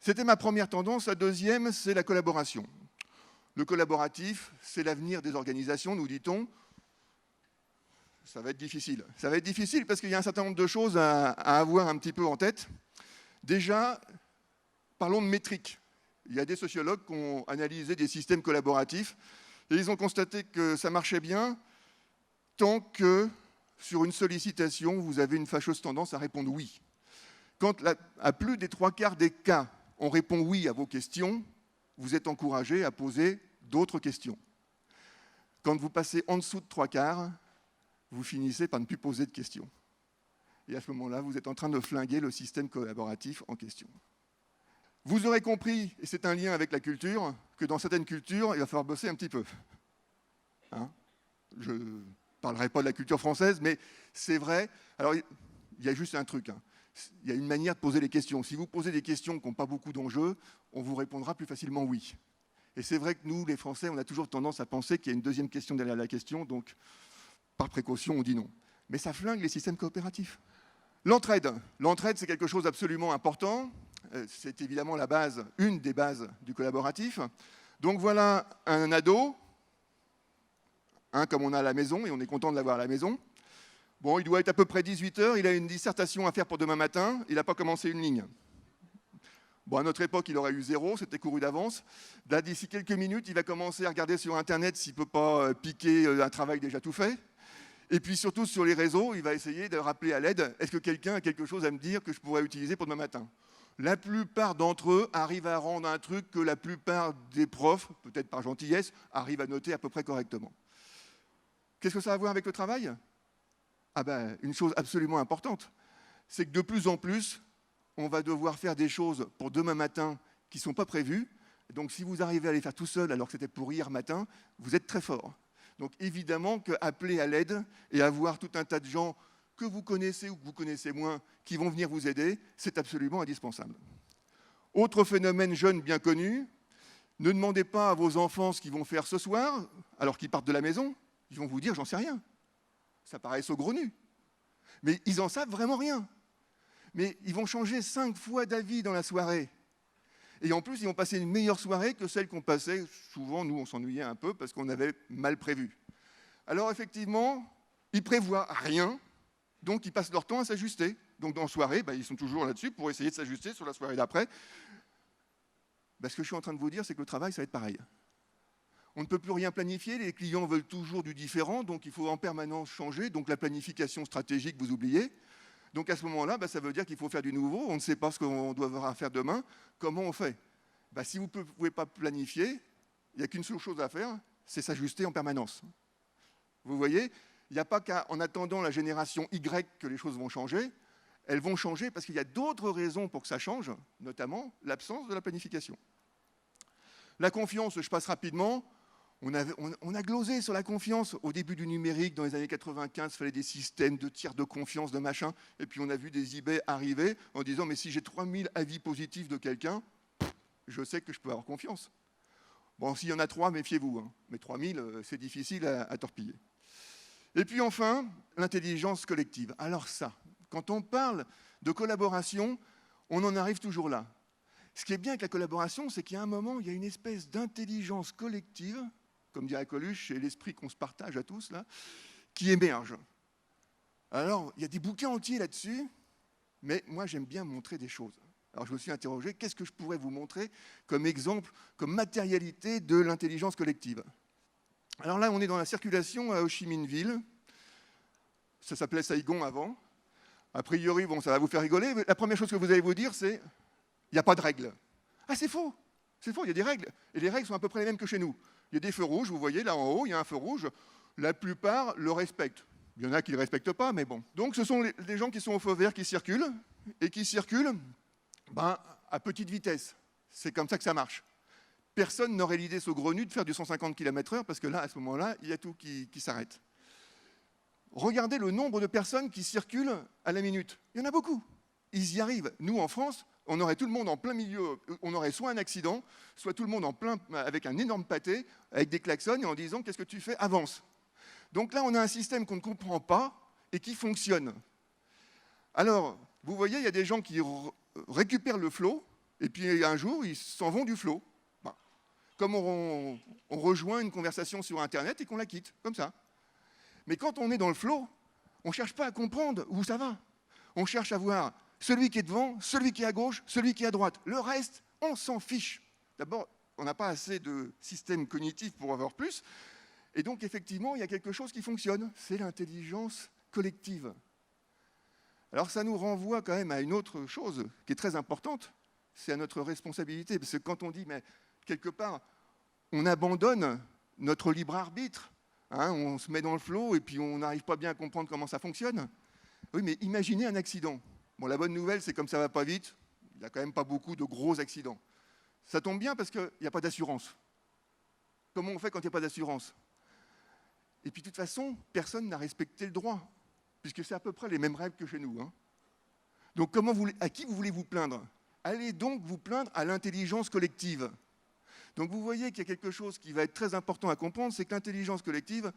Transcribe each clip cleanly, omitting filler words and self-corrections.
C'était ma première tendance. La deuxième, c'est la collaboration. Le collaboratif, c'est l'avenir des organisations, nous dit-on. Ça va être difficile. Ça va être difficile parce qu'il y a un certain nombre de choses à avoir un petit peu en tête. Déjà, parlons de métriques. Il y a des sociologues qui ont analysé des systèmes collaboratifs et ils ont constaté que ça marchait bien tant que, sur une sollicitation, vous avez une fâcheuse tendance à répondre oui. Quand, à plus des 3/4 des cas, on répond oui à vos questions, vous êtes encouragé à poser d'autres questions. Quand vous passez en dessous de 3/4, vous finissez par ne plus poser de questions. Et à ce moment-là, vous êtes en train de flinguer le système collaboratif en question. Vous aurez compris, et c'est un lien avec la culture, que dans certaines cultures, il va falloir bosser un petit peu. Hein? Je ne parlerai pas de la culture française, mais c'est vrai. Alors, il y a juste un truc. Hein. Il y a une manière de poser les questions. Si vous posez des questions qui n'ont pas beaucoup d'enjeux, on vous répondra plus facilement oui. Et c'est vrai que nous, les Français, on a toujours tendance à penser qu'il y a une deuxième question derrière la question, donc par précaution, on dit non. Mais ça flingue les systèmes coopératifs. L'entraide. L'entraide, c'est quelque chose d'absolument important. C'est évidemment la base, une des bases du collaboratif. Donc voilà un ado, comme on a à la maison, et on est content de l'avoir à la maison. Bon, il doit être à peu près 18 h, il a une dissertation à faire pour demain matin, il n'a pas commencé une ligne. Bon, à notre époque, il aurait eu 0, c'était couru d'avance. Là, d'ici quelques minutes, il va commencer à regarder sur Internet s'il ne peut pas piquer un travail déjà tout fait. Et puis surtout, sur les réseaux, il va essayer de rappeler à l'aide, est-ce que quelqu'un a quelque chose à me dire que je pourrais utiliser pour demain matin? La plupart d'entre eux arrivent à rendre un truc que la plupart des profs, peut-être par gentillesse, arrivent à noter à peu près correctement. Qu'est-ce que ça a à voir avec le travail? Ah ben, une chose absolument importante, c'est que de plus en plus, on va devoir faire des choses pour demain matin qui ne sont pas prévues. Donc si vous arrivez à les faire tout seul alors que c'était pour hier matin, vous êtes très fort. Donc évidemment qu'appeler à l'aide et avoir tout un tas de gens que vous connaissez ou que vous connaissez moins qui vont venir vous aider, c'est absolument indispensable. Autre phénomène jeune bien connu, ne demandez pas à vos enfants ce qu'ils vont faire ce soir alors qu'ils partent de la maison. Ils vont vous dire, j'en sais rien. Ça paraît saugrenu. Mais ils n'en savent vraiment rien. Mais ils vont changer 5 fois d'avis dans la soirée. Et en plus, ils vont passer une meilleure soirée que celle qu'on passait. Souvent, nous, on s'ennuyait un peu parce qu'on avait mal prévu. Alors, effectivement, ils prévoient rien, donc ils passent leur temps à s'ajuster. Donc, dans la soirée, ils sont toujours là-dessus pour essayer de s'ajuster sur la soirée d'après. Ce que je suis en train de vous dire, c'est que le travail, ça va être pareil. On ne peut plus rien planifier, les clients veulent toujours du différent, donc il faut en permanence changer. Donc, la planification stratégique, vous oubliez. Donc à ce moment-là, ça veut dire qu'il faut faire du nouveau, on ne sait pas ce qu'on doit faire demain, comment on fait? Si vous ne pouvez pas planifier, il n'y a qu'une seule chose à faire, c'est s'ajuster en permanence. Vous voyez, il n'y a pas qu'en attendant la génération Y que les choses vont changer, elles vont changer parce qu'il y a d'autres raisons pour que ça change, notamment l'absence de la planification. La confiance, je passe rapidement. On a glosé sur la confiance. Au début du numérique, dans les années 95, il fallait des systèmes de tiers de confiance, de machin. Et puis on a vu des eBay arriver en disant « mais si j'ai 3000 avis positifs de quelqu'un, je sais que je peux avoir confiance ». Bon, s'il y en a 3, méfiez-vous. Hein. Mais 3000, c'est difficile à torpiller. Et puis enfin, l'intelligence collective. Alors ça, quand on parle de collaboration, on en arrive toujours là. Ce qui est bien avec la collaboration, c'est qu'il y a un moment, il y a une espèce d'intelligence collective, comme dirait Coluche, c'est l'esprit qu'on se partage à tous, là, qui émerge. Alors, il y a des bouquins entiers là-dessus, mais moi, j'aime bien montrer des choses. Alors, je me suis interrogé, qu'est-ce que je pourrais vous montrer comme exemple, comme matérialité de l'intelligence collective? Alors là, on est dans la circulation à Ho Chi Minh-Ville. Ça s'appelait Saigon avant. A priori, bon, ça va vous faire rigoler. Mais la première chose que vous allez vous dire, c'est il n'y a pas de règles. Ah, c'est faux. C'est faux, il y a des règles. Et les règles sont à peu près les mêmes que chez nous. Il y a des feux rouges, vous voyez, là en haut, il y a un feu rouge. La plupart le respectent. Il y en a qui ne le respectent pas, mais bon. Donc, ce sont les gens qui sont au feu vert qui circulent, et qui circulent à petite vitesse. C'est comme ça que ça marche. Personne n'aurait l'idée saugrenue de faire du 150 km/h, parce que là, à ce moment-là, il y a tout qui s'arrête. Regardez le nombre de personnes qui circulent à la minute. Il y en a beaucoup. Ils y arrivent. Nous, en France, on aurait tout le monde en plein milieu, on aurait soit un accident, soit tout le monde en plein, avec un énorme pâté, avec des klaxons, et en disant « qu'est-ce que tu fais? Avance ». Donc là, on a un système qu'on ne comprend pas et qui fonctionne. Alors, vous voyez, il y a des gens qui récupèrent le flot, Et puis un jour, ils s'en vont du flot. Ben, comme on rejoint une conversation sur Internet et qu'on la quitte, comme ça. Mais quand on est dans le flot, on ne cherche pas à comprendre où ça va. On cherche à voir celui qui est devant, celui qui est à gauche, celui qui est à droite. Le reste, on s'en fiche. D'abord, on n'a pas assez de système cognitif pour avoir plus. Et donc, effectivement, il y a quelque chose qui fonctionne. C'est l'intelligence collective. Alors, ça nous renvoie quand même à une autre chose qui est très importante. C'est à notre responsabilité. Parce que quand on dit, mais quelque part, on abandonne notre libre arbitre, hein, on se met dans le flot et puis on n'arrive pas bien à comprendre comment ça fonctionne. Oui, mais imaginez un accident. Bon, la bonne nouvelle, c'est comme ça ne va pas vite, il n'y a quand même pas beaucoup de gros accidents. Ça tombe bien parce qu'il n'y a pas d'assurance. Comment on fait quand il n'y a pas d'assurance? Et puis, de toute façon, personne n'a respecté le droit, puisque c'est à peu près les mêmes règles que chez nous. Hein. Donc, à qui vous voulez vous plaindre? Allez donc vous plaindre à l'intelligence collective. Donc, vous voyez qu'il y a quelque chose qui va être très important à comprendre, c'est que l'intelligence collective,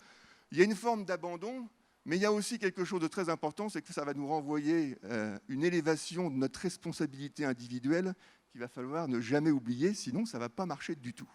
il y a une forme d'abandon, mais il y a aussi quelque chose de très important, c'est que ça va nous renvoyer une élévation de notre responsabilité individuelle qu'il va falloir ne jamais oublier, sinon ça ne va pas marcher du tout.